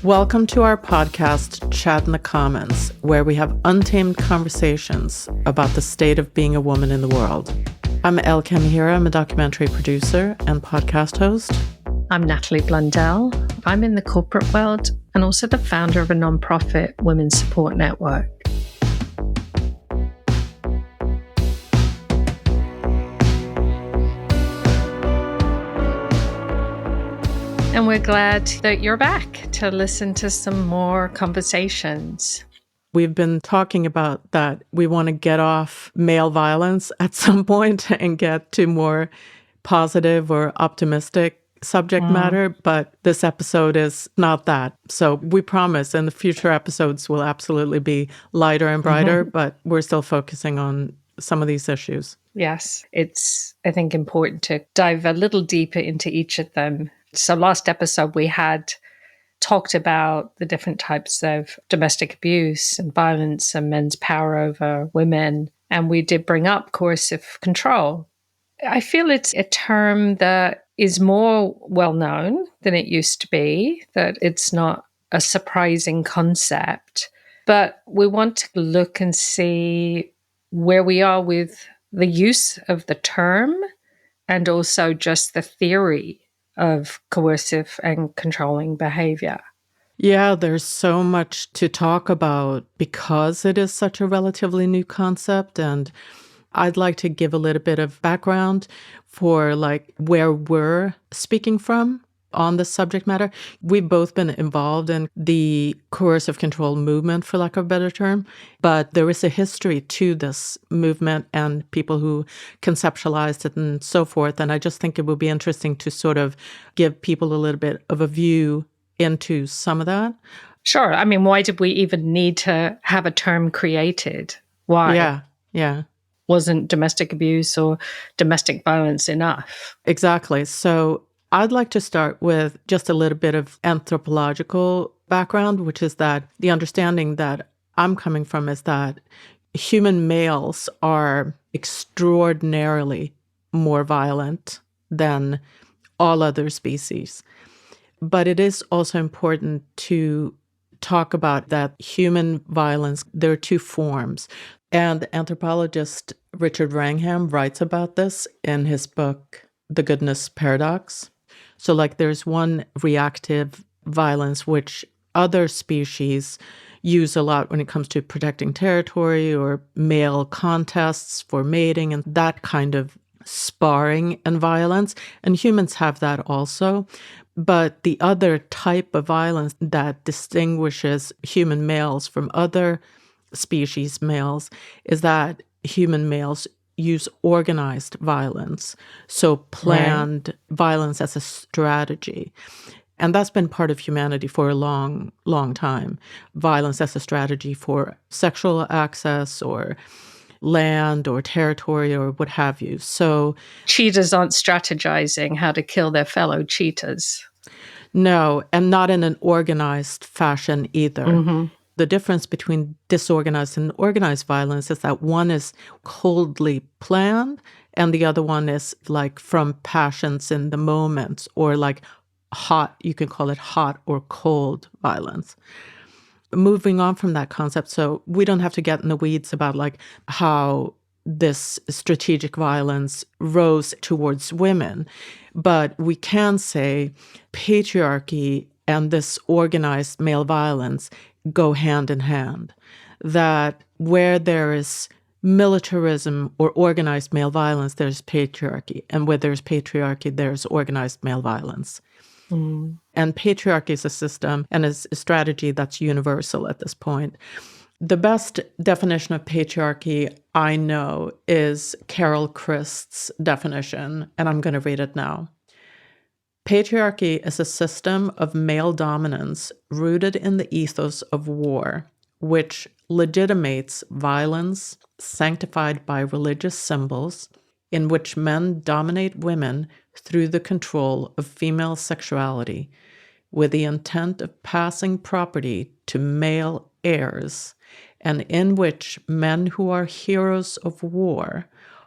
Welcome to our podcast, Chat in the Commons, where we have untamed conversations about the state of being a woman in the world. I'm Elle Kamihira. I'm a documentary producer and podcast host. I'm Natalie Blundell. I'm in the corporate world and also the founder of a nonprofit women's support network. And we're glad that you're back to listen to some more conversations. We've been talking about that we want to get off male violence at some point and get to more positive or optimistic subject matter, but this episode is not that. So we promise in the future episodes will absolutely be lighter and brighter, but we're still focusing on some of these issues. Yes, it's, I think, important to dive a little deeper into each of them. So last episode we had talked about the different types of domestic abuse and violence and men's power over women. And we did bring up coercive control. I feel it's a term that is more well known than it used to be, that it's not a surprising concept. But we want to look and see where we are with the use of the term and also just the theory of coercive and controlling behavior. Yeah, there's so much to talk about because it is such a relatively new concept. And I'd like to give a little bit of background for like where we're speaking from on this subject matter. We've both been involved in the coercive control movement, for lack of a better term, but there is a history to this movement and people who conceptualized it and so forth. And I just think it would be interesting to sort of give people a little bit of a view into some of that. Sure. I mean, why did we even need to have a term created? Why? Yeah. Wasn't domestic abuse or domestic violence enough? Exactly. So I'd like to start with just a little bit of anthropological background, which is that the understanding that I'm coming from is that human males are extraordinarily more violent than all other species. But it is also important to talk about that human violence, there are two forms. And anthropologist Richard Wrangham writes about this in his book, The Goodness Paradox. So like there's one reactive violence, which other species use a lot when it comes to protecting territory or male contests for mating and that kind of sparring and violence. And humans have that also. But the other type of violence that distinguishes human males from other species males is that human males use organized violence, so planned violence as a strategy. And that's been part of humanity for a long, long time. Violence as a strategy for sexual access or land or territory or what have you. So cheaters aren't strategizing how to kill their fellow cheaters. No, and not in an organized fashion either. The difference between disorganized and organized violence is that one is coldly planned and the other one is like from passions in the moment or like hot, you can call it hot or cold violence. Moving on from that concept, so we don't have to get in the weeds about like how this strategic violence rose towards women, but we can say patriarchy and this organized male violence go hand in hand, that where there is militarism or organized male violence, there's patriarchy. And where there's patriarchy, there's organized male violence. And patriarchy is a system and is a strategy that's universal at this point. The best definition of patriarchy I know is Carol Christ's definition, and I'm going to read it now. Patriarchy is a system of male dominance rooted in the ethos of war, which legitimates violence sanctified by religious symbols, in which men dominate women through the control of female sexuality, with the intent of passing property to male heirs, and in which men who are heroes of war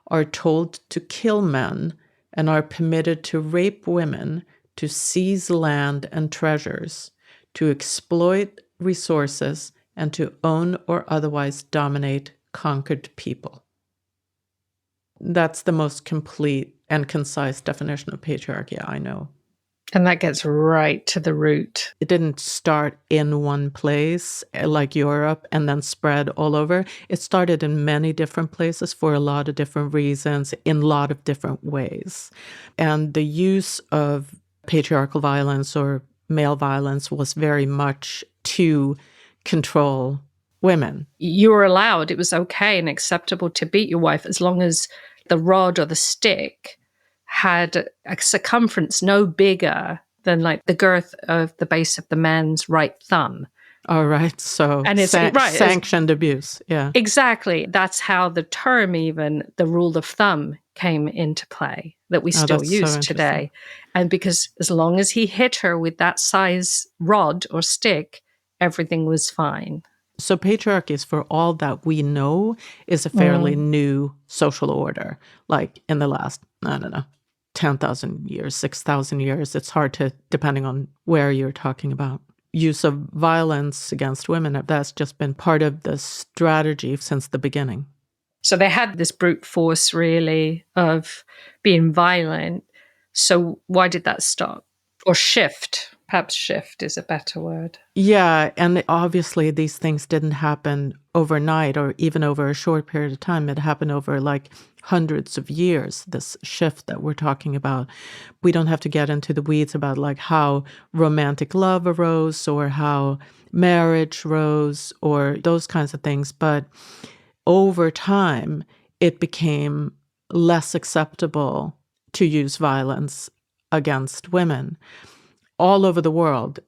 are told to kill men and are permitted to rape women, to seize land and treasures, to exploit resources and to own or otherwise dominate conquered people. That's the most complete and concise definition of patriarchy I know. And that gets right to the root. It didn't start in one place like Europe and then spread all over. It started in many different places for a lot of different reasons, in a lot of different ways. And the use of patriarchal violence or male violence was very much to control women. You were allowed, it was okay and acceptable to beat your wife as long as the rod or the stick had a circumference no bigger than like the girth of the base of the man's right thumb. All right. So and it's sanctioned abuse. Yeah. Exactly. That's how the term, even the rule of thumb, came into play that we still use today. And because as long as he hit her with that size rod or stick, everything was fine. So patriarchy is, for all that we know, is a fairly new social order. Like in the last, 10,000 years, 6,000 years. It's hard to, depending on where you're talking about. Use of violence against women, that's just been part of the strategy since the beginning. So they had this brute force, really, of being violent. So why did that stop? Or shift? Perhaps shift is a better word. Yeah, and obviously these things didn't happen overnight or even over a short period of time. It happened over like hundreds of years, this shift that we're talking about. We don't have to get into the weeds about like how romantic love arose or how marriage rose or those kinds of things. But over time, it became less acceptable to use violence against women. All over the world,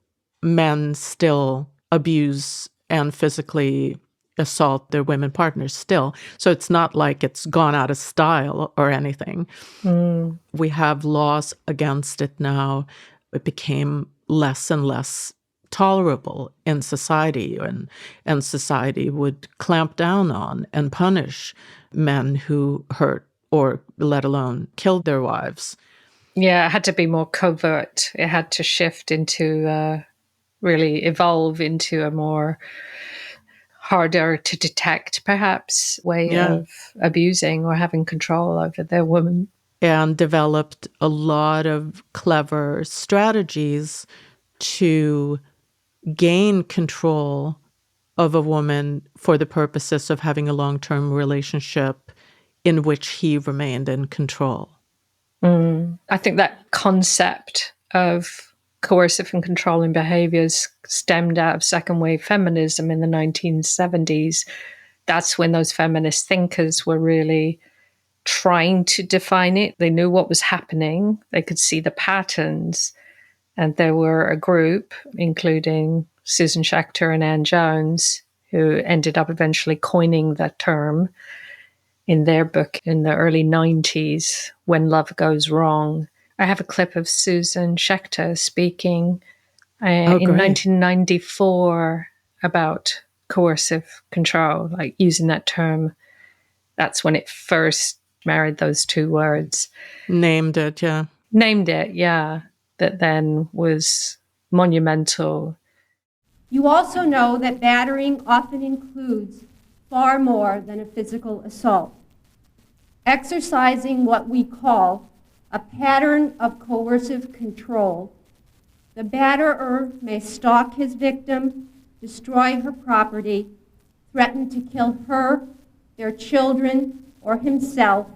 men still abuse and physically assault their women partners still. So it's not like it's gone out of style or anything. We have laws against it now. It became less and less tolerable in society, and society would clamp down on and punish men who hurt or let alone killed their wives. Yeah, it had to be more covert. It had to shift into, really evolve into a more harder to detect, perhaps, way of abusing or having control over their woman. And developed a lot of clever strategies to gain control of a woman for the purposes of having a long-term relationship in which he remained in control. I think that concept of coercive and controlling behaviors stemmed out of second wave feminism in the 1970s. That's when those feminist thinkers were really trying to define it. They knew what was happening. They could see the patterns. And there were a group, including Susan Schechter and Ann Jones, who ended up eventually coining that term in their book in the early 90s, When Love Goes Wrong. I have a clip of Susan Schechter speaking in 1994 about coercive control, like using that term. That's when it first married those two words. Named it, yeah. Named it, yeah. That then was monumental. You also know that battering often includes far more than a physical assault. Exercising what we call a pattern of coercive control, the batterer may stalk his victim, destroy her property, threaten to kill her, their children, or himself,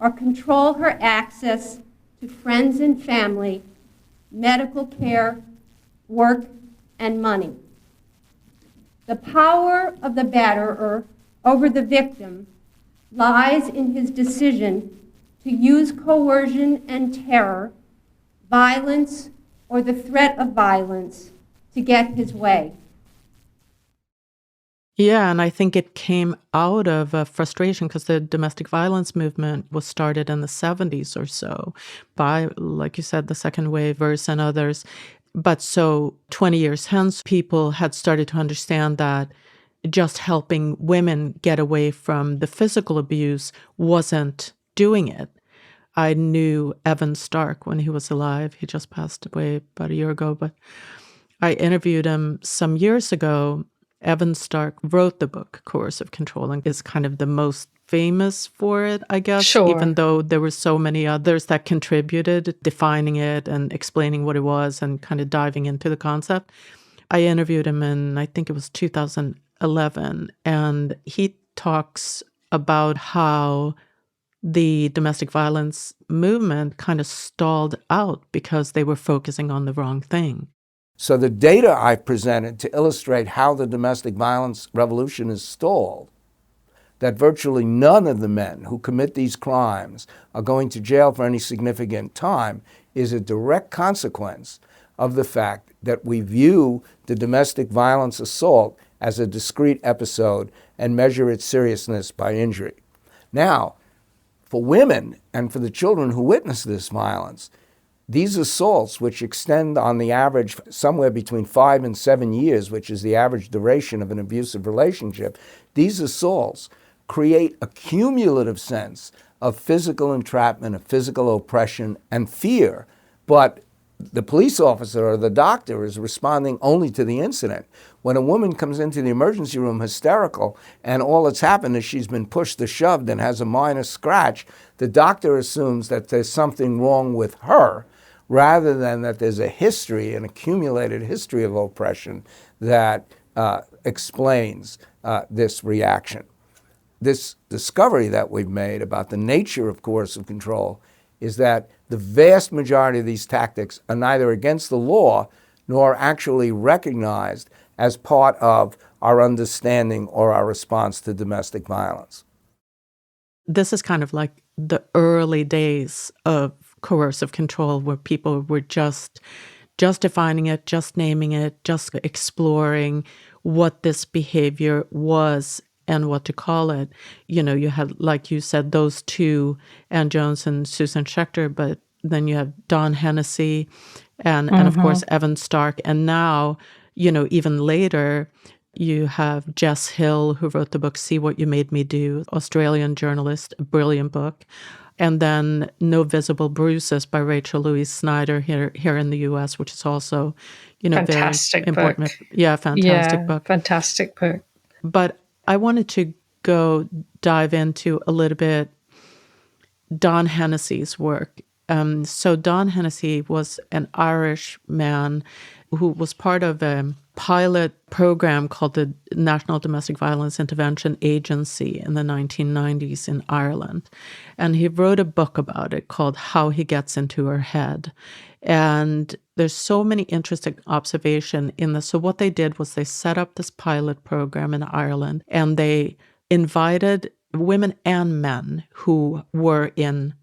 or control her access to friends and family, medical care, work, and money. The power of the batterer over the victim lies in his decision to use coercion and terror, violence, or the threat of violence to get his way. Yeah, and I think it came out of a frustration because the domestic violence movement was started in the 70s or so by, like you said, the second wavers and others. But so 20 years hence, people had started to understand that just helping women get away from the physical abuse wasn't doing it. I knew Evan Stark when he was alive. He just passed away about a year ago, but I interviewed him some years ago. Evan Stark wrote the book, Coercive Control, and is kind of the most famous for it, I guess, Sure. even though there were so many others that contributed, defining it and explaining what it was and kind of diving into the concept. I interviewed him in, I think it was 2011, and he talks about how the domestic violence movement kind of stalled out because they were focusing on the wrong thing. So the data I presented to illustrate how the domestic violence revolution is stalled, that virtually none of the men who commit these crimes are going to jail for any significant time, is a direct consequence of the fact that we view the domestic violence assault as a discrete episode and measure its seriousness by injury. Now, for women and for the children who witness this violence, these assaults, which extend on the average somewhere between 5 and 7 years, which is the average duration of an abusive relationship, these assaults create a cumulative sense of physical entrapment, of physical oppression and fear. But the police officer or the doctor is responding only to the incident. When a woman comes into the emergency room hysterical and all that's happened is she's been pushed or shoved and has a minor scratch, the doctor assumes that there's something wrong with her rather than that there's a history, an accumulated history of oppression that explains this reaction. This discovery that we've made about the nature of coercive control is that the vast majority of these tactics are neither against the law nor actually recognized as part of our understanding or our response to domestic violence. This is kind of like the early days of coercive control, where people were just defining it, just naming it, just exploring what this behavior was and what to call it. You know, you had, like you said, those two, Ann Jones and Susan Schechter, but then you have Don Hennessy and of course, Evan Stark. And now, you know, even later, you have Jess Hill, who wrote the book, See What You Made Me Do, Australian journalist, a brilliant book. And then No Visible Bruises by Rachel Louise Snyder here in the U.S., which is also, you know, fantastic very important. Book. Yeah, fantastic book. Fantastic book. But I wanted to dive into a little bit Don Hennessy's work. So Don Hennessy was an Irish man who was part of a pilot program called the National Domestic Violence Intervention Agency in the 1990s in Ireland. And he wrote a book about it called How He Gets Into Her Head. And there's so many interesting observations in this. So what they did was they set up this pilot program in Ireland, and they invited women and men who were in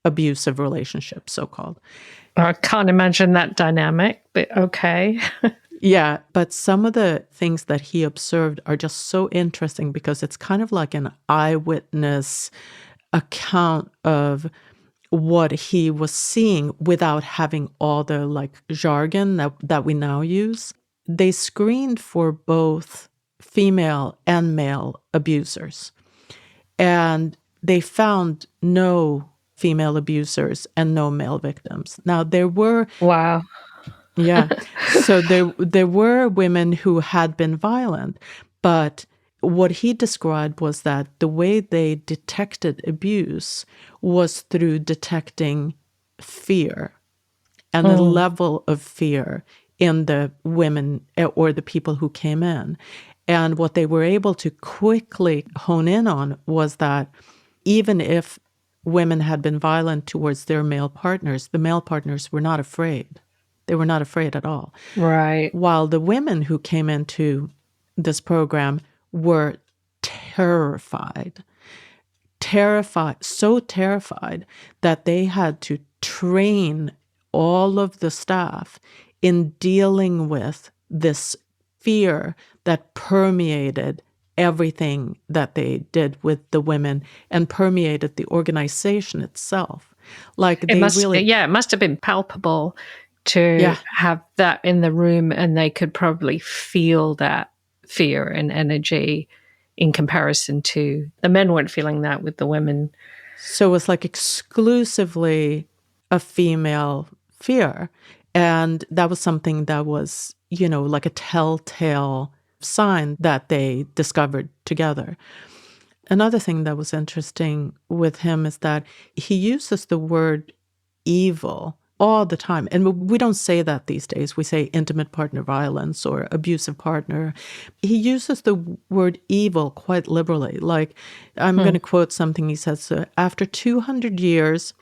abusive relationships, so-called. I can't imagine that dynamic, but okay. Yeah, but some of the things that he observed are just so interesting because it's kind of like an eyewitness account of what he was seeing without having all the like jargon that we now use. They screened for both female and male abusers, and they found no female abusers and no male victims. Now there were Wow. Yeah. So there were women who had been violent, but what he described was that the way they detected abuse was through detecting fear and the level of fear in the women or the people who came in. And what they were able to quickly hone in on was that even if women had been violent towards their male partners, the male partners were not afraid. They were not afraid at all. Right. While the women who came into this program were terrified, so terrified that they had to train all of the staff in dealing with this fear that permeated everything that they did with the women and permeated the organization itself. Like it must have been palpable to have that in the room, and they could probably feel that fear and energy in comparison to the men weren't feeling that with the women. So it was like exclusively a female fear. And that was something that was like a telltale sign that they discovered together. Another thing that was interesting with him is that he uses the word evil all the time. And we don't say that these days. We say intimate partner violence or abusive partner. He uses the word evil quite liberally. Like, I'm going to quote something he says, after 200 years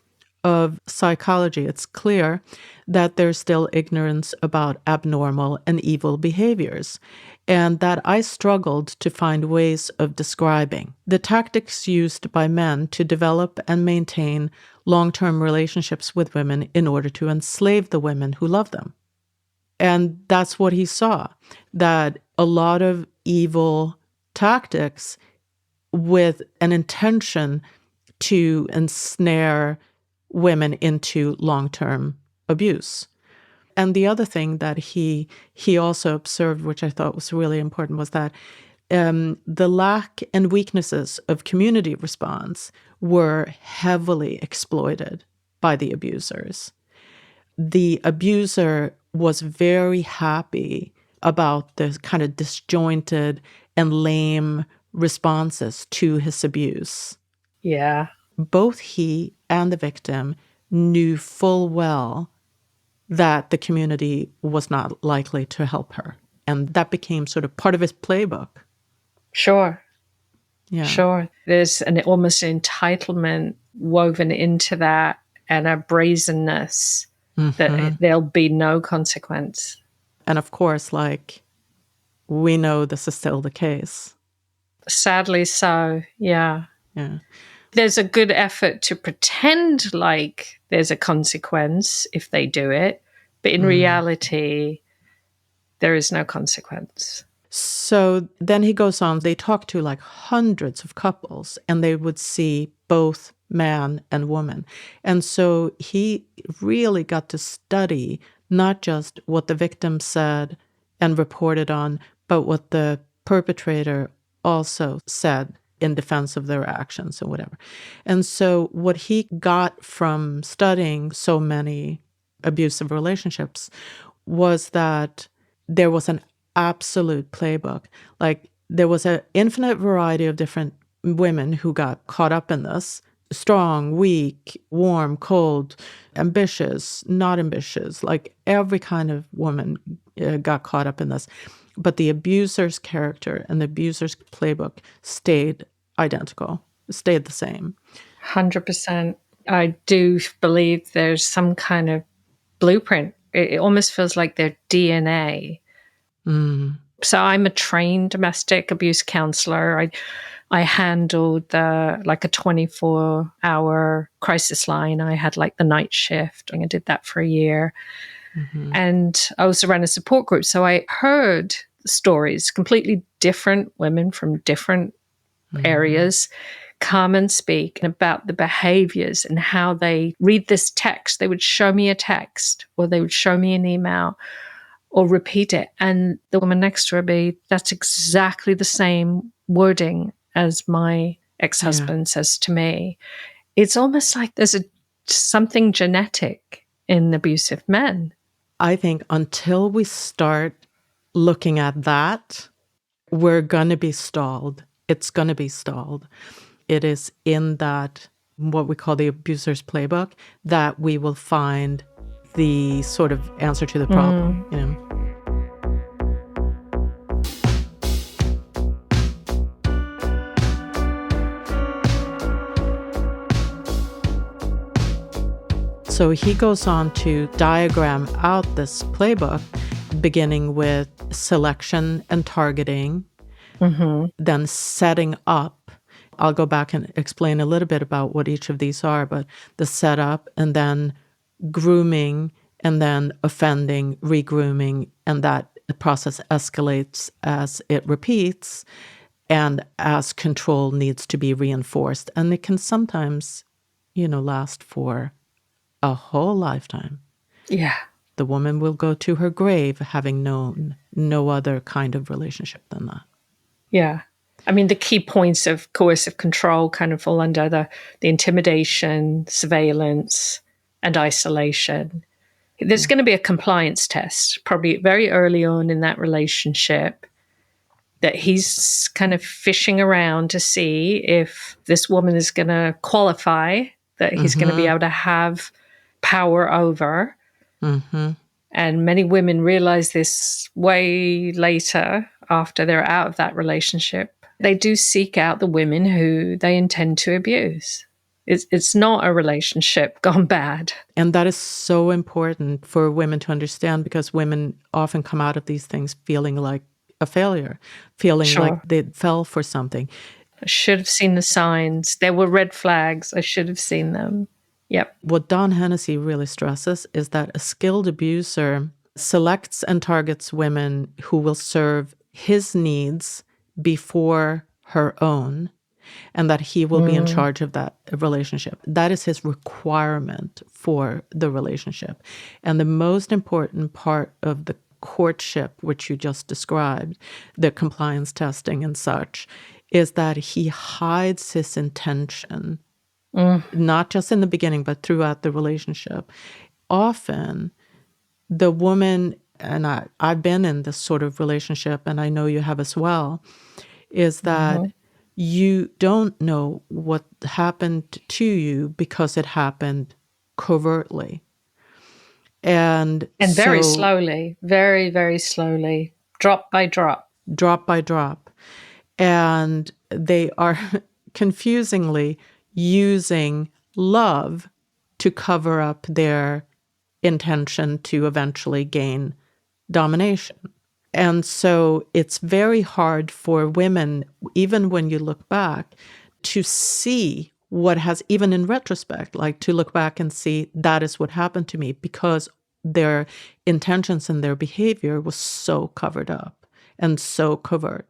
of psychology, it's clear that there's still ignorance about abnormal and evil behaviors, and that I struggled to find ways of describing the tactics used by men to develop and maintain long-term relationships with women in order to enslave the women who love them. And that's what he saw, that a lot of evil tactics with an intention to ensnare women into long-term abuse. And the other thing that he also observed, which I thought was really important, was that the lack and weaknesses of community response were heavily exploited by the abusers. The abuser was very happy about the kind of disjointed and lame responses to his abuse. Yeah. Both he and the victim knew full well that the community was not likely to help her. And that became sort of part of his playbook. Sure. Yeah. Sure. There's an almost entitlement woven into that, and a brazenness that there'll be no consequence. And of course, like, we know this is still the case. Sadly so, yeah. Yeah. There's a good effort to pretend like there's a consequence if they do it, but in reality, there is no consequence. So then he goes on, they talk to like hundreds of couples, and they would see both man and woman. And so he really got to study not just what the victim said and reported on, but what the perpetrator also said in defense of their actions and whatever. And so what he got from studying so many abusive relationships was that there was an absolute playbook. Like, there was an infinite variety of different women who got caught up in this. Strong, weak, warm, cold, ambitious, not ambitious. Like, every kind of woman got caught up in this. But the abuser's character and the abuser's playbook stayed identical, stayed the same. 100%. I do believe there's some kind of blueprint. It almost feels like their DNA. So I'm a trained domestic abuse counselor. I handled a 24-hour crisis line. I had like the night shift, and I did that for a year. And I also ran a support group. So I heard stories, completely different women from different areas come and speak about the behaviors and how they read this text. They would show me a text, or they would show me an email, or repeat it. And the woman next to me, that's exactly the same wording as my ex-husband says to me. It's almost like there's something genetic in abusive men. I think until we start looking at that, we're going to be stalled. It's going to be stalled. It is in that, what we call the abuser's playbook, that we will find the sort of answer to the problem. You know? So he goes on to diagram out this playbook, beginning with selection and targeting, then setting up. I'll go back and explain a little bit about what each of these are, but the setup, and then grooming, and then offending, re-grooming, and that process escalates as it repeats and as control needs to be reinforced. And it can sometimes, last for a whole lifetime. Yeah. The woman will go to her grave having known no other kind of relationship than that. Yeah. I mean, the key points of coercive control kind of fall under the intimidation, surveillance, and isolation. There's going to be a compliance test, probably very early on in that relationship, that he's kind of fishing around to see if this woman is going to qualify, that he's going to be able to have power over. Mm-hmm. And many women realize this way later, after they're out of that relationship. They do seek out the women who they intend to abuse. It's not a relationship gone bad. And that is so important for women to understand, because women often come out of these things feeling like a failure, feeling like they fell for something. I should have seen the signs. There were red flags. I should have seen them. Yep. What Don Hennessy really stresses is that a skilled abuser selects and targets women who will serve his needs before her own, and that he will be in charge of that relationship. That is his requirement for the relationship. And the most important part of the courtship, which you just described, the compliance testing and such, is that he hides his intention, not just in the beginning, but throughout the relationship. Often, the woman, and I've been in this sort of relationship, and I know you have as well, is that you don't know what happened to you because it happened covertly. And very slowly, very, very slowly, drop by drop. Drop by drop. And they are confusingly using love to cover up their intention to eventually gain domination. And so it's very hard for women, even when you look back, to see what has, even in retrospect, like to look back and see that is what happened to me, because their intentions and their behavior was so covered up and so covert.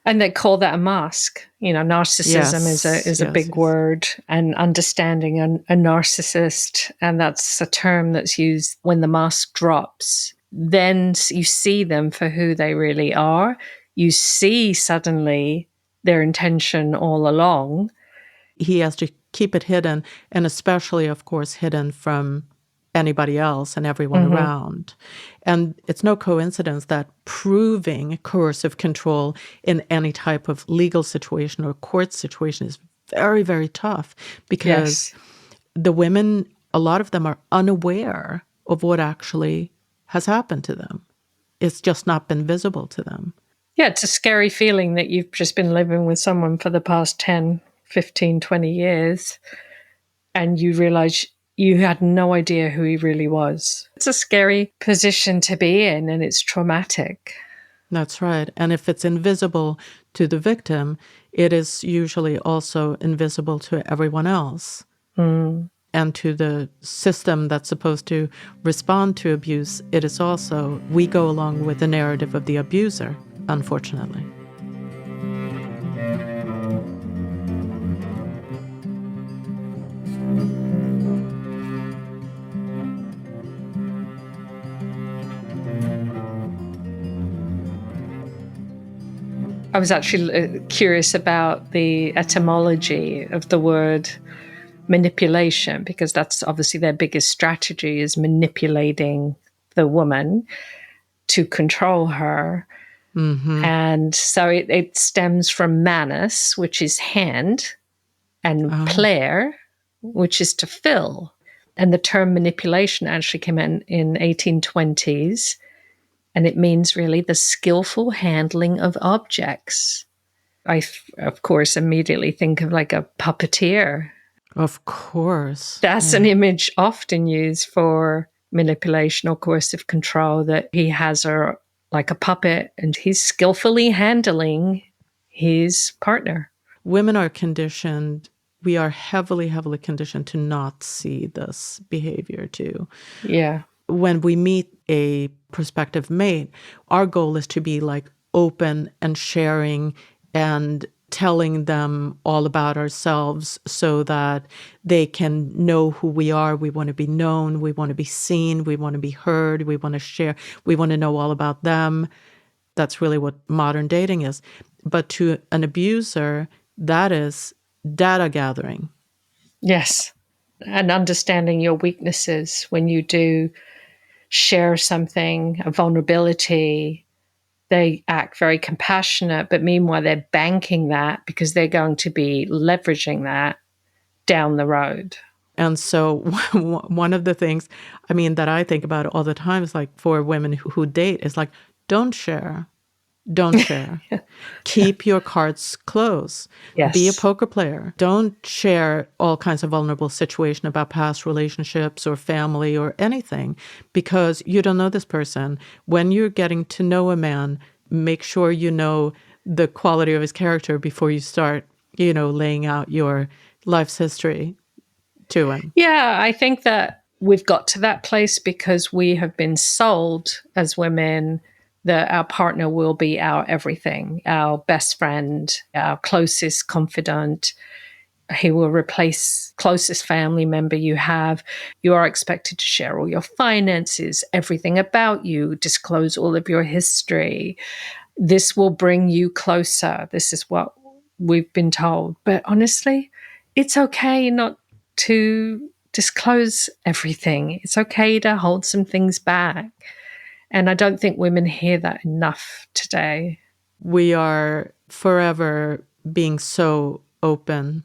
And they call that a mask. You know, narcissism is a big word, and understanding a narcissist. And that's a term that's used when the mask drops. Then you see them for who they really are. You see suddenly their intention all along. He has to keep it hidden, and especially, of course, hidden from anybody else and everyone around. And it's no coincidence that proving coercive control in any type of legal situation or court situation is very, very tough, because the women, a lot of them are unaware of what actually has happened to them. It's just not been visible to them. Yeah, it's a scary feeling that you've just been living with someone for the past 10, 15, 20 years, and you realize you had no idea who he really was. It's a scary position to be in, and it's traumatic. That's right. And if it's invisible to the victim, it is usually also invisible to everyone else. And to the system that's supposed to respond to abuse, it is also, we go along with the narrative of the abuser, unfortunately. I was actually curious about the etymology of the word manipulation, because that's obviously their biggest strategy, is manipulating the woman to control her. And so it stems from manus, which is hand, and plaire, which is to fill. And the term manipulation actually came in 1820s, and it means really the skillful handling of objects. I, of course, immediately think of like a puppeteer. Of course. That's an image often used for manipulation or coercive control, that he has her like a puppet and he's skillfully handling his partner. Women are conditioned, we are heavily, heavily conditioned to not see this behavior too. Yeah. When we meet a prospective mate, our goal is to be like open and sharing and telling them all about ourselves so that they can know who we are. We want to be known. We want to be seen. We want to be heard. We want to share. We want to know all about them. That's really what modern dating is. But to an abuser, that is data gathering. Yes. And understanding your weaknesses when you do share something, a vulnerability, they act very compassionate, but meanwhile they're banking that because they're going to be leveraging that down the road. And so one of the things, I mean, that I think about all the time is like for women who date is like, don't share. Don't share. Keep your cards close. Yes. Be a poker player. Don't share all kinds of vulnerable situation about past relationships or family or anything because you don't know this person. When you're getting to know a man, make sure you know the quality of his character before you start, laying out your life's history to him. Yeah, I think that we've got to that place because we have been sold as women that our partner will be our everything, our best friend, our closest confidant. He will replace closest family member you have. You are expected to share all your finances, everything about you, disclose all of your history. This will bring you closer. This is what we've been told. But honestly, it's okay not to disclose everything. It's okay to hold some things back. And I don't think women hear that enough today. We are forever being so open,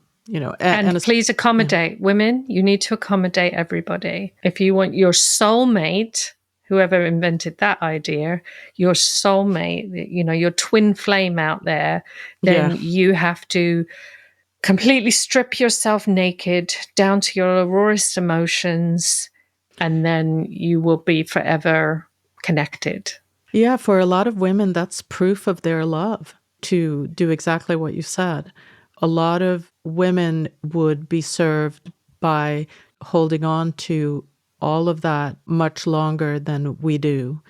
And please accommodate women. You need to accommodate everybody. If you want your soulmate, whoever invented that idea, your soulmate, your twin flame out there, then you have to completely strip yourself naked down to your rawest emotions, and then you will be forever connected. Yeah, for a lot of women, that's proof of their love to do exactly what you said. A lot of women would be served by holding on to all of that much longer than we do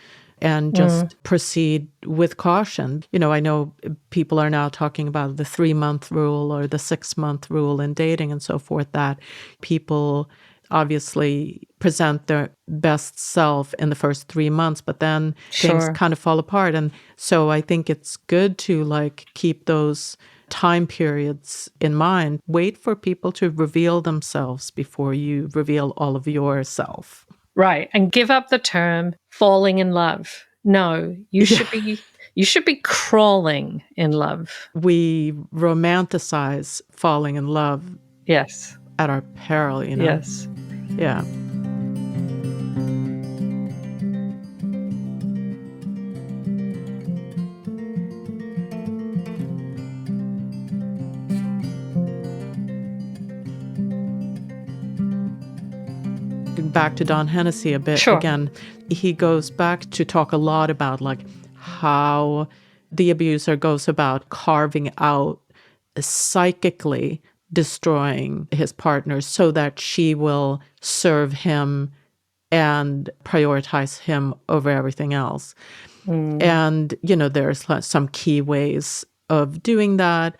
and just proceed with caution. I know people are now talking about the 3-month rule or the 6-month rule in dating and so forth, that people obviously present their best self in the first 3 months, but then things kind of fall apart. And so I think it's good to keep those time periods in mind. Wait for people to reveal themselves before you reveal all of yourself. Right. And give up the term falling in love. No, you should be crawling in love. We romanticize falling in love. Yes. At our peril, Yes. Yeah. Back to Don Hennessy a bit again. He goes back to talk a lot about how the abuser goes about carving out, psychically destroying his partner so that she will serve him and prioritize him over everything else. And, there's some key ways of doing that,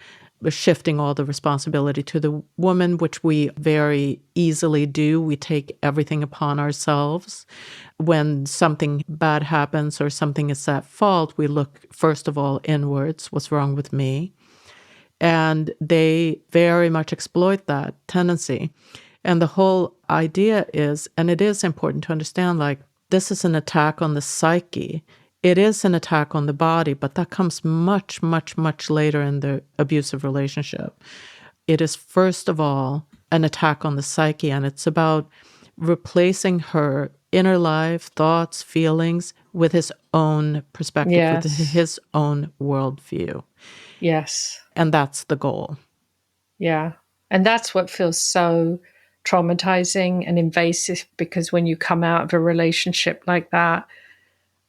shifting all the responsibility to the woman, which we very easily do. We take everything upon ourselves. When something bad happens or something is at fault, we look, first of all, inwards. What's wrong with me? And they very much exploit that tendency. And the whole idea is, and it is important to understand, this is an attack on the psyche. It is an attack on the body, but that comes much, much, much later in the abusive relationship. It is, first of all, an attack on the psyche, and it's about replacing her inner life, thoughts, feelings with his own perspective, with his own worldview. Yes. And that's the goal. Yeah. And that's what feels so traumatizing and invasive, because when you come out of a relationship like that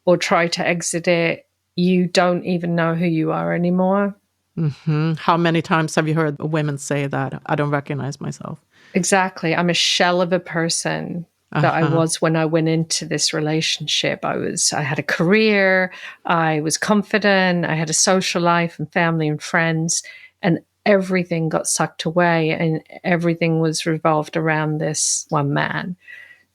or try to exit it, you don't even know who you are anymore. Mm-hmm. How many times have you heard women say that? I don't recognize myself. Exactly. I'm a shell of a person that I was when I went into this relationship. I had a career, I was confident, I had a social life and family and friends, and everything got sucked away, and everything was revolved around this one man.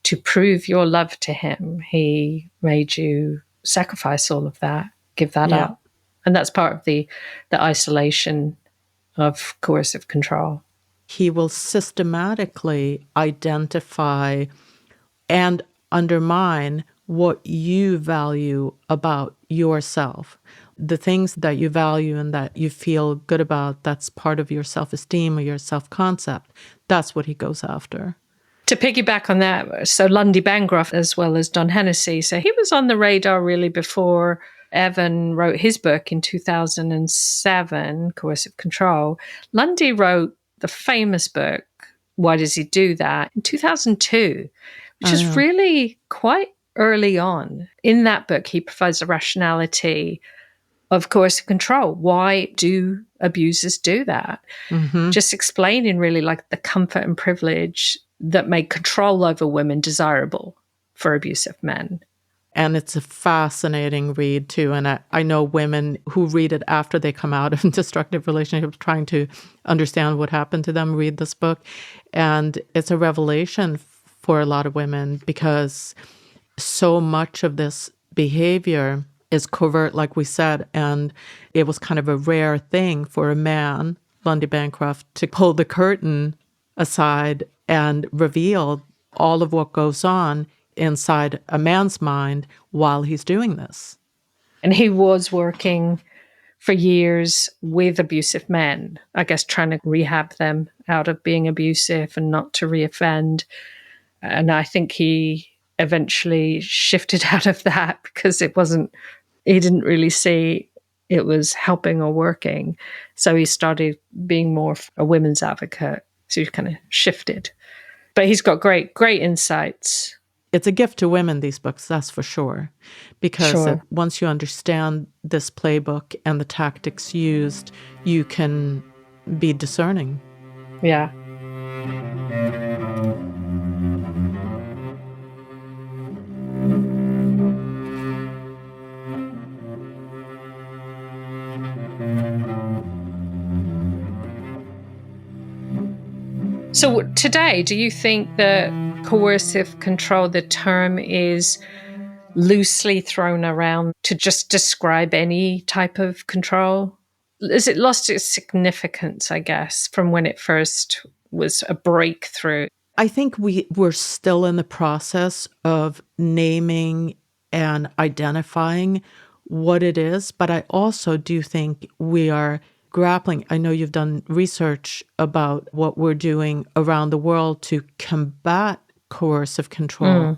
To prove your love to him, he made you sacrifice all of that, give that up. And that's part of the isolation of coercive control. He will systematically identify and undermine what you value about yourself. The things that you value and that you feel good about, that's part of your self-esteem or your self-concept. That's what he goes after. To piggyback on that, so Lundy Bancroft as well as Don Hennessy, so he was on the radar really before Evan wrote his book in 2007, Coercive Control. Lundy wrote the famous book, Why Does He Do That?, in 2002, which is really quite early on. In that book, he provides a rationality of coercive control. Why do abusers do that? Mm-hmm. Just explaining really like the comfort and privilege that make control over women desirable for abusive men. And it's a fascinating read, too. And I know women who read it after they come out of destructive relationships, trying to understand what happened to them, read this book. And it's a revelation for a lot of women because so much of this behavior is covert, like we said. And it was kind of a rare thing for a man, Lundy Bancroft, to pull the curtain aside and reveal all of what goes on inside a man's mind while he's doing this. And he was working for years with abusive men, I guess trying to rehab them out of being abusive and not to reoffend. And I think he eventually shifted out of that because he didn't really see it was helping or working. So he started being more a women's advocate. So he kind of shifted. But he's got great insights. It's a gift to women, these books, that's for sure. Because once you understand this playbook and the tactics used, you can be discerning. Yeah. So today, do you think that coercive control, the term, is loosely thrown around to just describe any type of control? Has it lost its significance, I guess, from when it first was a breakthrough? I think we're still in the process of naming and identifying what it is, but I also do think we are grappling. I know you've done research about what we're doing around the world to combat coercive control,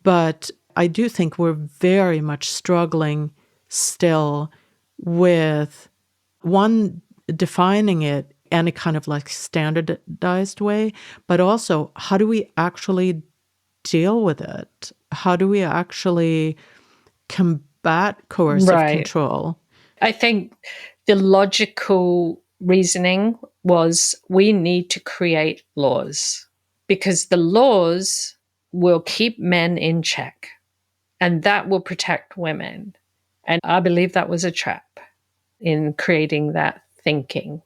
but I do think we're very much struggling still with, one, defining it in a kind of like standardized way, but also how do we actually deal with it? How do we actually combat coercive control? I think the logical reasoning was we need to create laws because the laws will keep men in check and that will protect women. And I believe that was a trap in creating that thinking.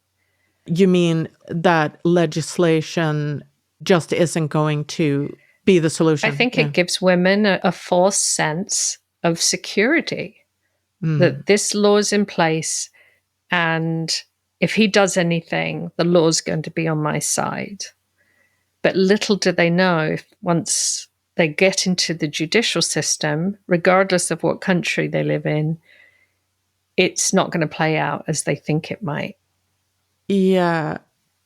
You mean that legislation just isn't going to be the solution? I think it gives women a false sense of security, that this law is in place and if he does anything, the law's going to be on my side. But little do they know, if once they get into the judicial system, regardless of what country they live in, it's not going to play out as they think it might. Yeah,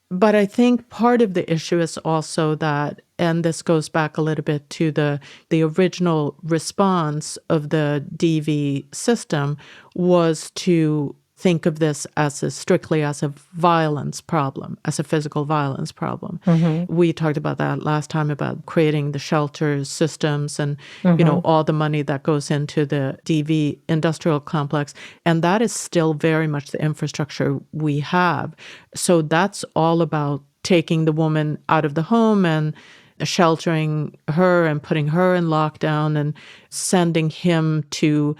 but I think part of the issue is also that, and this goes back a little bit to the original response of the DV system, was to think of this as strictly as a violence problem, as a physical violence problem. We talked about that last time, about creating the shelter systems and, you know, all the money that goes into the DV industrial complex. And that is still very much the infrastructure we have. So that's all about taking the woman out of the home and sheltering her and putting her in lockdown and sending him to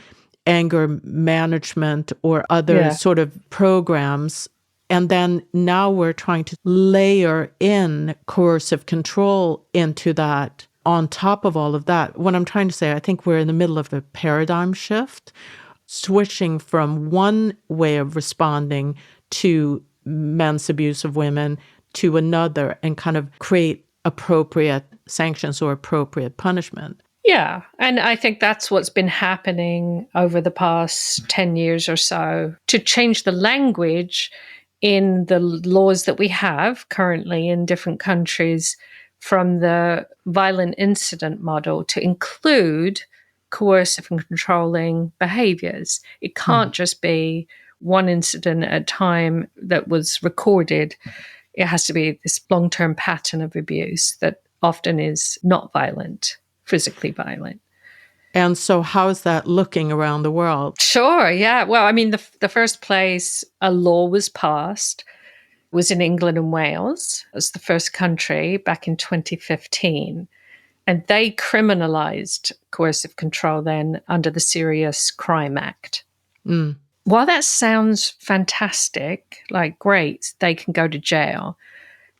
anger management or other sort of programs. And then now we're trying to layer in coercive control into that on top of all of that. What I'm trying to say, I think we're in the middle of a paradigm shift, switching from one way of responding to men's abuse of women to another and kind of create appropriate sanctions or appropriate punishment. Yeah. And I think that's what's been happening over the past 10 years or so to change the language in the laws that we have currently in different countries from the violent incident model to include coercive and controlling behaviors. It can't just be one incident at a time that was recorded. It has to be this long-term pattern of abuse that often is not violent, physically violent. And so how is that looking around the world? Sure, yeah. Well, I mean, the first place a law was passed was in England and Wales. It was the first country back in 2015. And they criminalized coercive control then under the Serious Crime Act. While that sounds fantastic, like great, they can go to jail,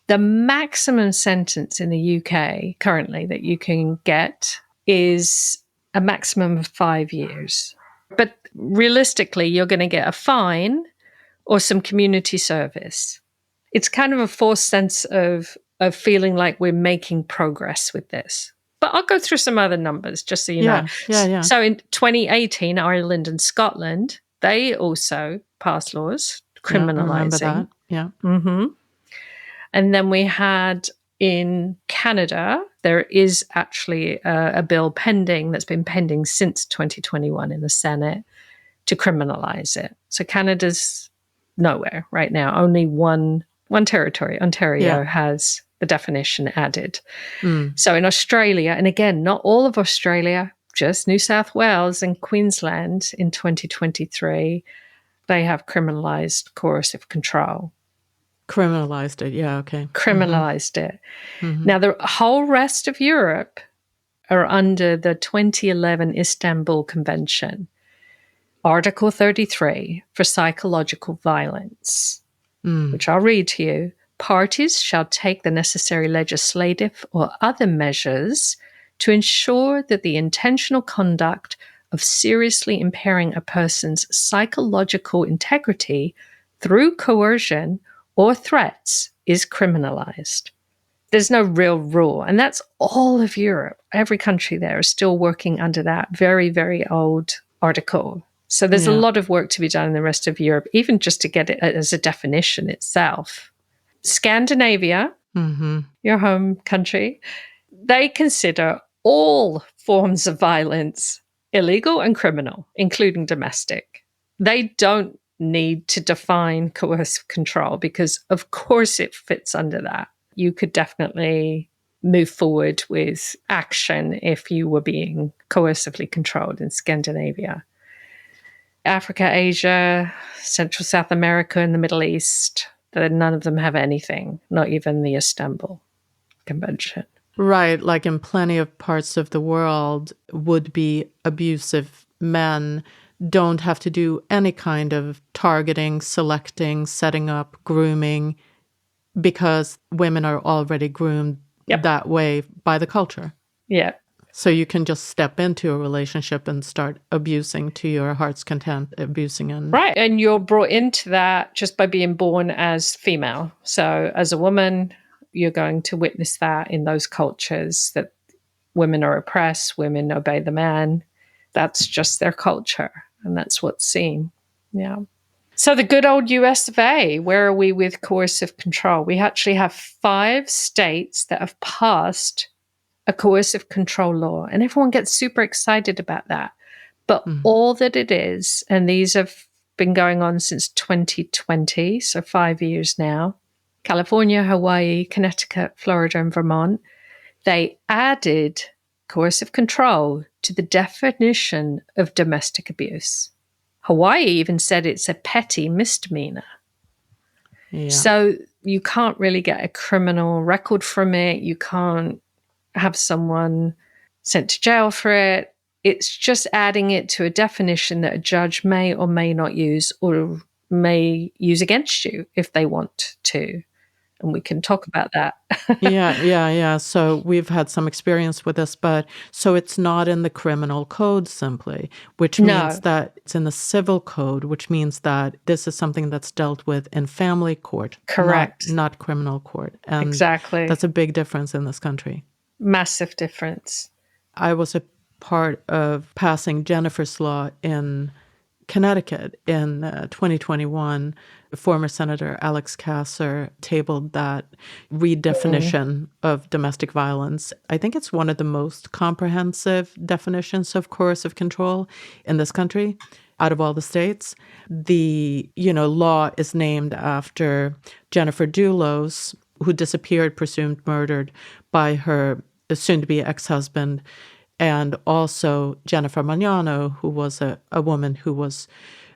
the maximum sentence in the UK currently that you can get is a maximum of 5 years. But realistically, you're going to get a fine or some community service. It's kind of a false sense of feeling like we're making progress with this. But I'll go through some other numbers just so you know. Yeah. So in 2018, Ireland and Scotland, they also passed laws criminalizing. Yeah, I remember that. Yeah. Mm-hmm. And then we had in Canada, there is actually a bill pending that's been pending since 2021 in the Senate to criminalize it. So Canada's nowhere right now. Only one territory, Ontario, has the definition added. So in Australia, and again, not all of Australia, just New South Wales and Queensland in 2023, they have criminalized coercive control. Criminalized it. Yeah, okay. Criminalized it. Now, the whole rest of Europe are under the 2011 Istanbul Convention, Article 33 for psychological violence, which I'll read to you. Parties shall take the necessary legislative or other measures to ensure that the intentional conduct of seriously impairing a person's psychological integrity through coercion or threats is criminalized. There's no real rule. And that's all of Europe. Every country there is still working under that very, very old article. So there's a lot of work to be done in the rest of Europe, even just to get it as a definition itself. Scandinavia, your home country, they consider all forms of violence illegal and criminal, including domestic. They don't need to define coercive control because, of course, it fits under that. You could definitely move forward with action if you were being coercively controlled in Scandinavia. Africa, Asia, Central South America, and the Middle East, none of them have anything, not even the Istanbul Convention. Right, like in plenty of parts of the world, would-be abusive men don't have to do any kind of targeting, selecting, setting up, grooming, because women are already groomed that way by the culture. Yeah. So you can just step into a relationship and start abusing to your heart's content, abusing and... Right, and you're brought into that just by being born as female. So as a woman, you're going to witness that in those cultures that women are oppressed, women obey the man. That's just their culture, and that's what's seen. Yeah. So the good old US of A, where are we with coercive control? We actually have 5 states that have passed a coercive control law, and everyone gets super excited about that. But all that it is, and these have been going on since 2020, so 5 years now, California, Hawaii, Connecticut, Florida, and Vermont, they added coercive control to the definition of domestic abuse. Hawaii even said it's a petty misdemeanor. Yeah. So you can't really get a criminal record from it. You can't have someone sent to jail for it. It's just adding it to a definition that a judge may or may not use or may use against you if they want to. And we can talk about that. Yeah. So we've had some experience with this, but so it's not in the criminal code simply, which means that it's in the civil code, which means that this is something that's dealt with in family court. Correct. Not criminal court. And exactly. That's a big difference in this country. Massive difference. I was a part of passing Jennifer's Law in Connecticut in 2021. Former Senator Alex Kasser tabled that redefinition of domestic violence. I think it's one of the most comprehensive definitions of coercive control in this country out of all the states. The, law is named after Jennifer Dulos, who disappeared, presumed murdered by her soon-to-be ex-husband, and also Jennifer Magnano, who was a woman who was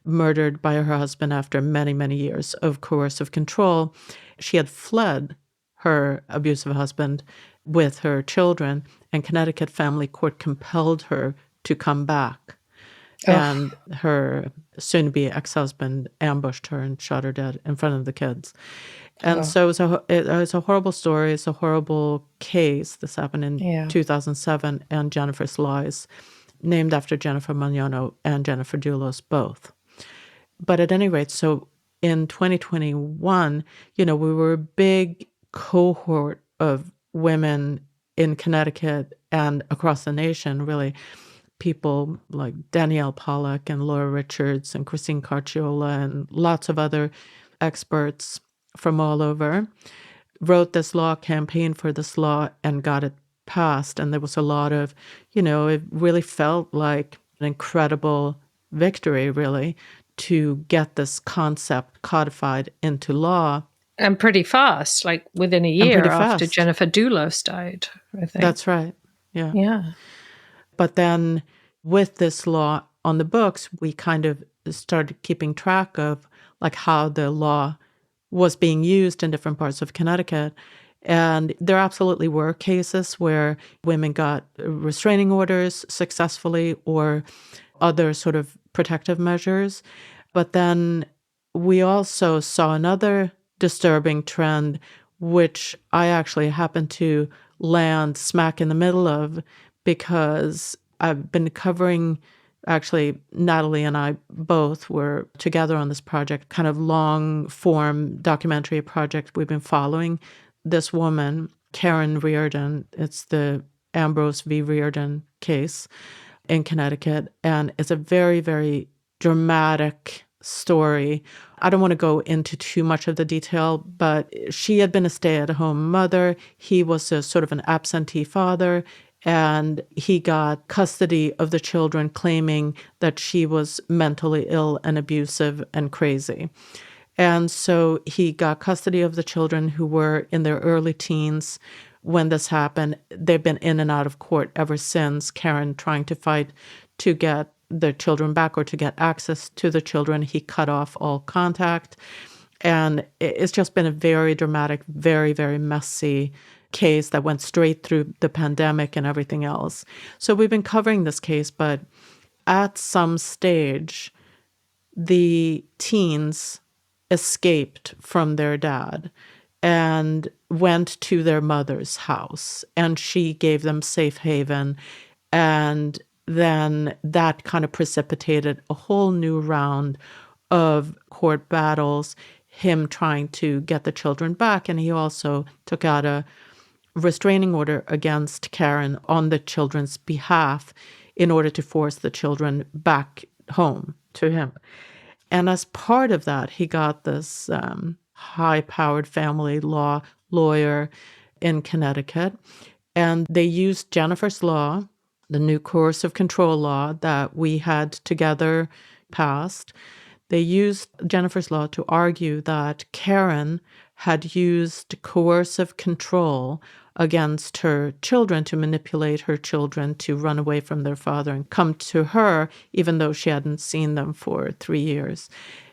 murdered by her husband after many, many years of coercive control. She had fled her abusive husband with her children, and Connecticut Family Court compelled her to come back. Oh. And her soon-to-be ex-husband ambushed her and shot her dead in front of the kids. And so it's a horrible story. It's a horrible case. This happened in 2007, and Jennifer's Law is named after Jennifer Magnano and Jennifer Dulos both. But at any rate, so in 2021, we were a big cohort of women in Connecticut and across the nation, really. People like Danielle Pollack and Laura Richards and Christine Carciola and lots of other experts from all over wrote this law, campaigned for this law, and got it passed. And there was a lot of, it really felt like an incredible victory, really, to get this concept codified into law. And pretty fast, like within a year after Jennifer Dulos died, I think. That's right. Yeah. Yeah. But then with this law on the books, we kind of started keeping track of like how the law was being used in different parts of Connecticut. And there absolutely were cases where women got restraining orders successfully or other sort of protective measures. But then we also saw another disturbing trend, which I actually happened to land smack in the middle of because I've been covering, actually, Natalie and I both were together on this project, kind of long-form documentary project. We've been following this woman, Karen Reardon. It's the Ambrose v. Reardon case in Connecticut, and it's a very, very dramatic story. I don't want to go into too much of the detail, but she had been a stay-at-home mother. He was a sort of an absentee father, and he got custody of the children, claiming that she was mentally ill and abusive and crazy. And so he got custody of the children who were in their early teens when this happened. They've been in and out of court ever since, Karen trying to fight to get the children back or to get access to the children. He cut off all contact. And it's just been a very dramatic, very, very messy case that went straight through the pandemic and everything else. So we've been covering this case, but at some stage, the teens escaped from their dad and went to their mother's house, and she gave them safe haven. And then that kind of precipitated a whole new round of court battles, him trying to get the children back. And he also took out a restraining order against Karen on the children's behalf in order to force the children back home to him. And as part of that, he got this high-powered family law lawyer in Connecticut. And they used Jennifer's Law, the new coercive control law that we had together passed. They used Jennifer's Law to argue that Karen had used coercive control against her children to manipulate her children to run away from their father and come to her, even though she hadn't seen them for 3 years.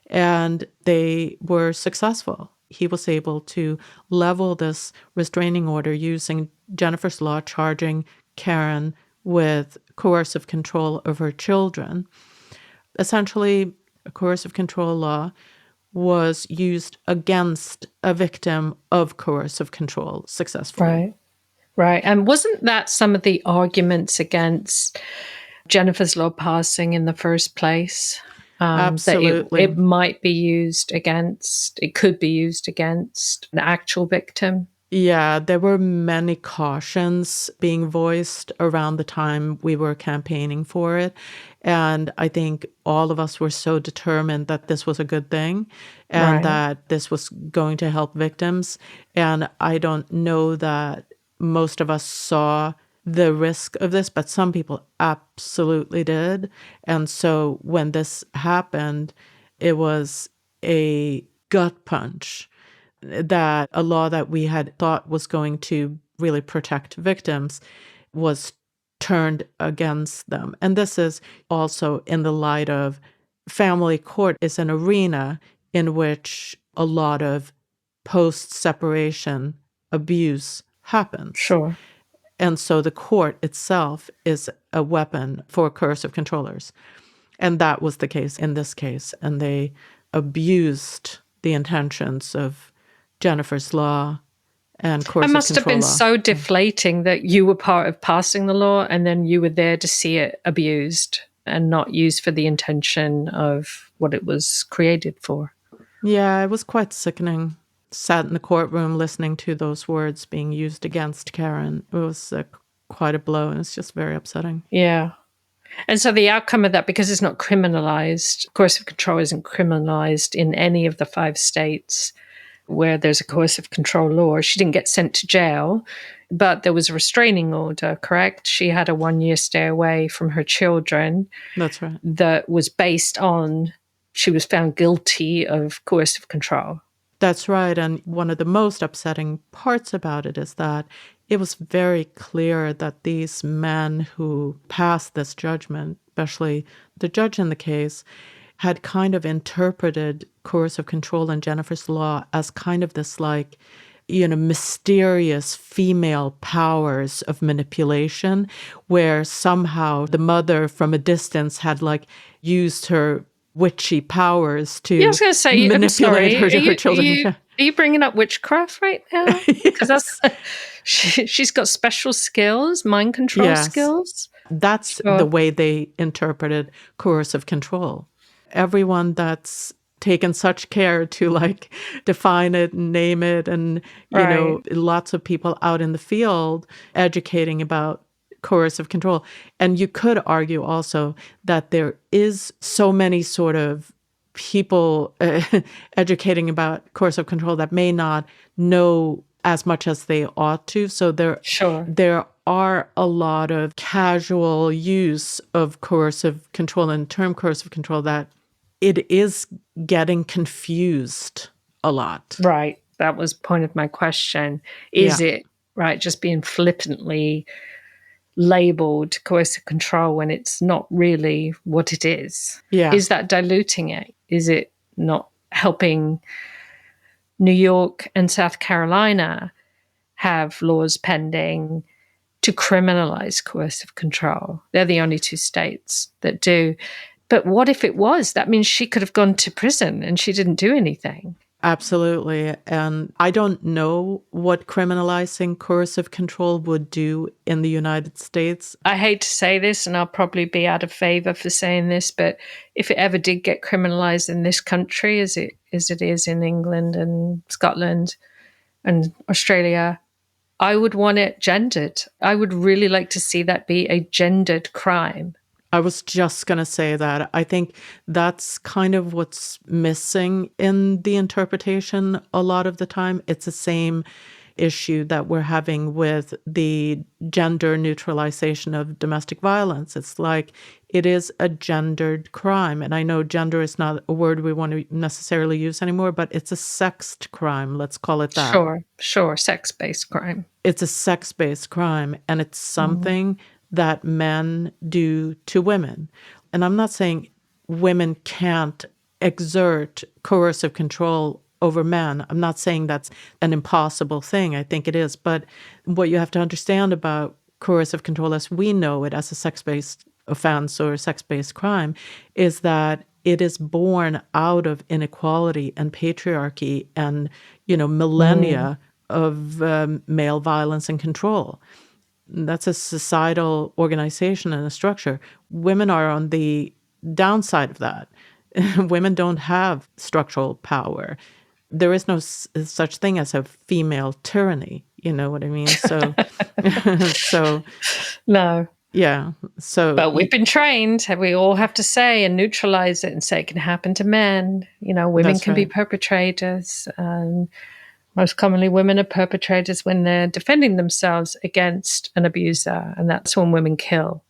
And they were successful. He was able to level this restraining order using Jennifer's Law, charging Karen with coercive control of her children. Essentially, a coercive control law was used against a victim of coercive control successfully. Right. And wasn't that some of the arguments against Jennifer's Law passing in the first place? Absolutely. That it might be used against, it could be used against an actual victim. Yeah, there were many cautions being voiced around the time we were campaigning for it. And I think all of us were so determined that this was a good thing and Right. that this was going to help victims. And I don't know that most of us saw the risk of this, but some people absolutely did. And so when this happened, it was a gut punch that a law that we had thought was going to really protect victims was turned against them. And this is also in the light of family court is an arena in which a lot of post-separation abuse happens. Sure. And so the court itself is a weapon for coercive controllers. And that was the case in this case. And they abused the intentions of Jennifer's law and coercive It must have been control law. so deflating that you were part of passing the law and then you were there to see it abused and not used for the intention of what it was created for. Yeah, it was quite sickening. Sat in the courtroom listening to those words being used against Karen. It was quite a blow, and it's just very upsetting. Yeah. And so the outcome of that, because it's not criminalized, coercive control isn't criminalized in any of the 5 states where there's a coercive control law. She didn't get sent to jail, but there was a restraining order, correct? She had a 1-year stay away from her children. That's right. That was based on she was found guilty of coercive control. That's right. And one of the most upsetting parts about it is that it was very clear that these men who passed this judgment, especially the judge in the case, had kind of interpreted coercive control in Jennifer's law as kind of this mysterious female powers of manipulation, where somehow the mother from a distance had used her witchy powers to I was going to say, manipulate her children. Are you bringing up witchcraft right now? Because she's got special skills, mind control skills. That's the way they interpreted coercive control. Everyone that's taken such care to define it and name it, and lots of people out in the field educating about coercive control. And you could argue also that there is so many sort of people educating about coercive control that may not know as much as they ought to. So there are a lot of casual use of coercive control and term coercive control that it is getting confused a lot. Right. That was point of my question. Is it, right, just being flippantly labeled coercive control when it's not really what it is? Yeah. Is that diluting it? Is it not helping New York and South Carolina have laws pending to criminalize coercive control? They're the only 2 states that do. But what if it was? That means she could have gone to prison and she didn't do anything. Absolutely. And I don't know what criminalizing coercive control would do in the United States. I hate to say this, and I'll probably be out of favor for saying this, but if it ever did get criminalized in this country, as it is in England and Scotland and Australia, I would want it gendered. I would really like to see that be a gendered crime. I was just going to say that. I think that's kind of what's missing in the interpretation a lot of the time. It's the same issue that we're having with the gender neutralization of domestic violence. It's it is a gendered crime. And I know gender is not a word we want to necessarily use anymore, but it's a sexed crime. Let's call it that. Sure. Sex-based crime. It's a sex-based crime, and it's something that men do to women. And I'm not saying women can't exert coercive control over men. I'm not saying that's an impossible thing. I think it is. But what you have to understand about coercive control as we know it as a sex-based offense or sex-based crime is that it is born out of inequality and patriarchy and, millennia of male violence and control. That's a societal organization and a structure. Women are on the downside of that. Women don't have structural power. there is no such thing as a female tyranny. You know what I mean? So, so No. yeah. So, But we've been trained, we all have to say and neutralize it and say it can happen to men. You know, women That's can be right. perpetrators. And most commonly, women are perpetrators when they're defending themselves against an abuser. And that's when women kill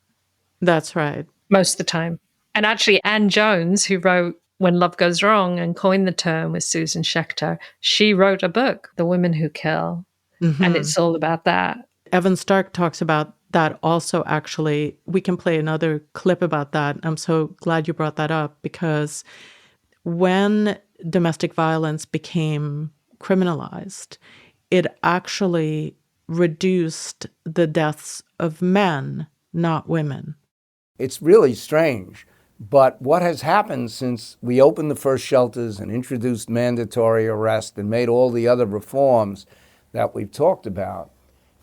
That's right. most of the time. And actually, Anne Jones, who wrote When Love Goes Wrong and coined the term with Susan Schechter, she wrote a book, The Women Who Kill. And it's all about that. Evan Stark talks about that also, actually. We can play another clip about that. I'm so glad you brought that up, because when domestic violence became criminalized, it actually reduced the deaths of men, not women. It's really strange. But what has happened since we opened the first shelters and introduced mandatory arrest and made all the other reforms that we've talked about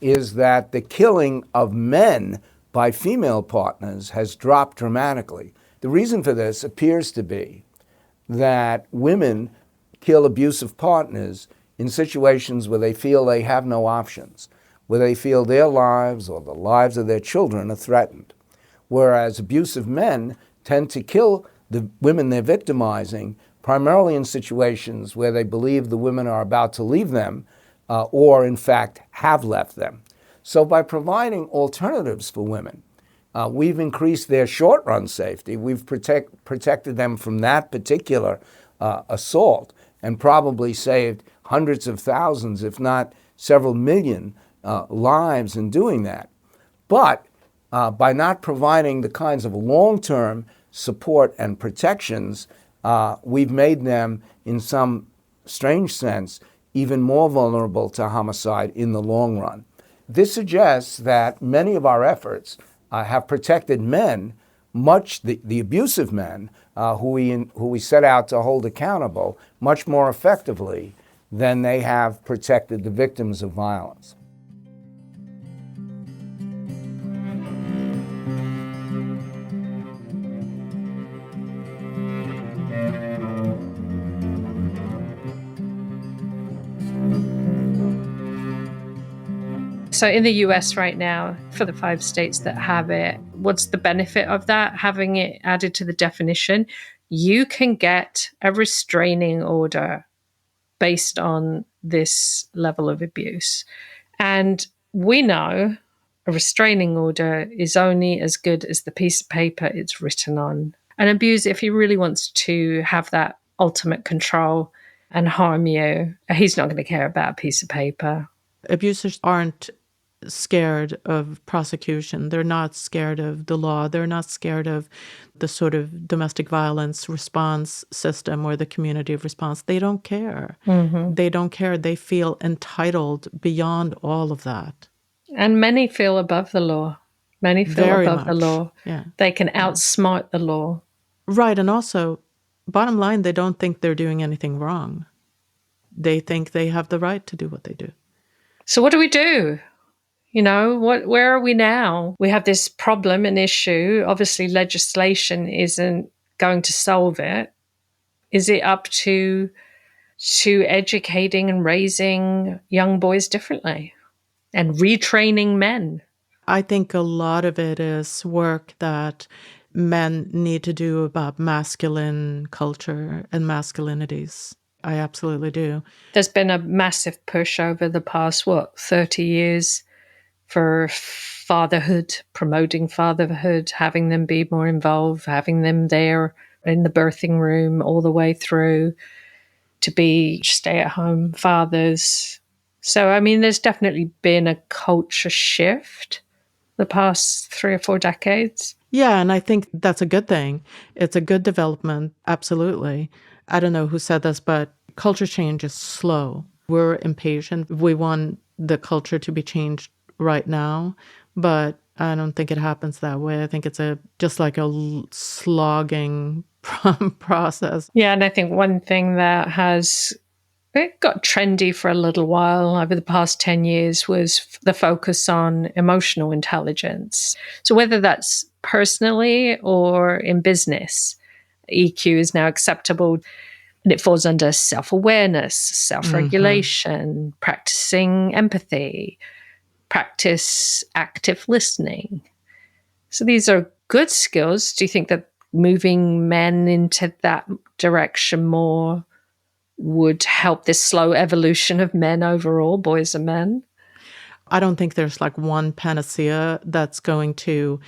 is that the killing of men by female partners has dropped dramatically. The reason for this appears to be that women kill abusive partners in situations where they feel they have no options, where they feel their lives or the lives of their children are threatened. Whereas abusive men tend to kill the women they're victimizing primarily in situations where they believe the women are about to leave them or, in fact, have left them. So by providing alternatives for women, we've increased their short-run safety. We've protected them from that particular assault and probably saved hundreds of thousands, if not several million lives in doing that. But by not providing the kinds of long-term support and protections, we've made them, in some strange sense, even more vulnerable to homicide in the long run. This suggests that many of our efforts have protected men, the abusive men, who we set out to hold accountable, much more effectively than they have protected the victims of violence. So in the US right now, for the 5 states that have it, what's the benefit of that? Having it added to the definition, you can get a restraining order based on this level of abuse. And we know a restraining order is only as good as the piece of paper it's written on. An abuser, if he really wants to have that ultimate control and harm you, he's not going to care about a piece of paper. Abusers aren't scared of prosecution. They're not scared of the law. They're not scared of the sort of domestic violence response system or the community of response. They don't care. Mm-hmm. They don't care. They feel entitled beyond all of that. And many feel above the law. Many feel Very above the much. law. Yeah. They can outsmart the law. Right. And also, bottom line, they don't think they're doing anything wrong. They think they have the right to do what they do. So what do we do? You know, where are we now? We have this problem, an issue. Obviously, legislation isn't going to solve it. Is it up to educating and raising young boys differently and retraining men? I think a lot of it is work that men need to do about masculine culture and masculinities. I absolutely do. There's been a massive push over the past, 30 years for fatherhood, promoting fatherhood, having them be more involved, having them there in the birthing room all the way through to be stay-at-home fathers. So, I mean, there's definitely been a culture shift the past 3 or 4 decades. Yeah, and I think that's a good thing. It's a good development, absolutely. I don't know who said this, but culture change is slow. We're impatient. We want the culture to be changed right now, but I don't think it happens that way. I think it's just like a slogging process. Yeah, and I think one thing that it got trendy for a little while over the past 10 years was the focus on emotional intelligence. So whether that's personally or in business, EQ is now acceptable. And it falls under self-awareness, self-regulation, practicing empathy, practice active listening. So these are good skills. Do you think that moving men into that direction more would help this slow evolution of men overall, boys and men? I don't think there's like one panacea that's going to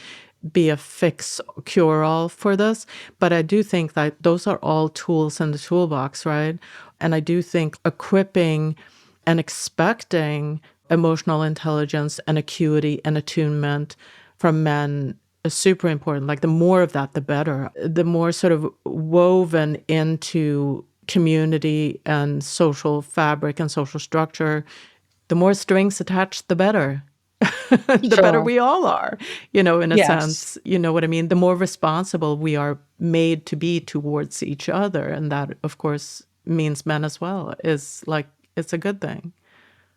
be a fix cure-all for this, but I do think that those are all tools in the toolbox, right? And I do think equipping and expecting emotional intelligence and acuity and attunement from men is super important. Like the more of that, the better. The more sort of woven into community and social fabric and social structure, the more strings attached, the better. The better we all are, in a sense. You know what I mean? The more responsible we are made to be towards each other. And that, of course, means men as well. It's a good thing.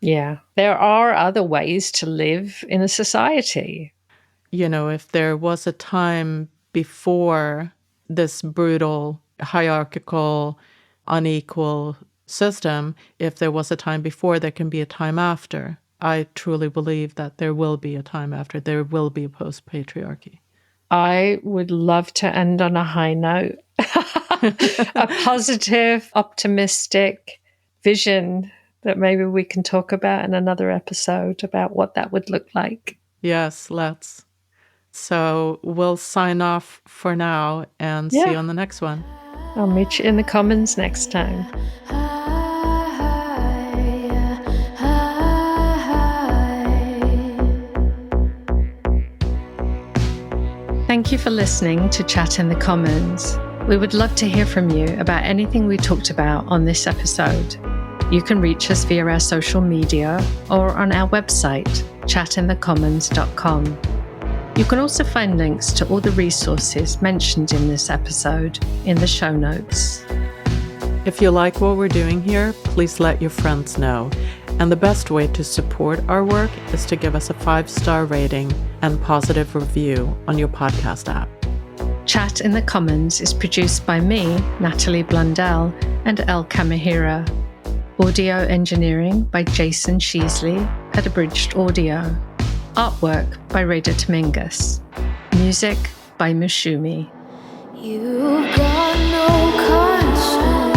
Yeah. There are other ways to live in a society. If there was a time before this brutal, hierarchical, unequal system, if there was a time before, there can be a time after. I truly believe that there will be a time after. There will be a post-patriarchy. I would love to end on a high note. A positive, optimistic vision that maybe we can talk about in another episode about what that would look like. Yes, let's. So we'll sign off for now and see you on the next one. I'll meet you in the comments next time. Thank you for listening to Chat in the Commons. We would love to hear from you about anything we talked about on this episode. You can reach us via our social media or on our website, chatinthecommons.com. You can also find links to all the resources mentioned in this episode in the show notes. If you like what we're doing here, please let your friends know. And the best way to support our work is to give us a 5-star rating and positive review on your podcast app. Chat in the Commons is produced by me, Natalie Blundell, and Elle Kamihira. Audio engineering by Jason Sheesley at Abridged Audio. Artwork by Reda Tomingas. Music by Moushumi. You've got no conscience.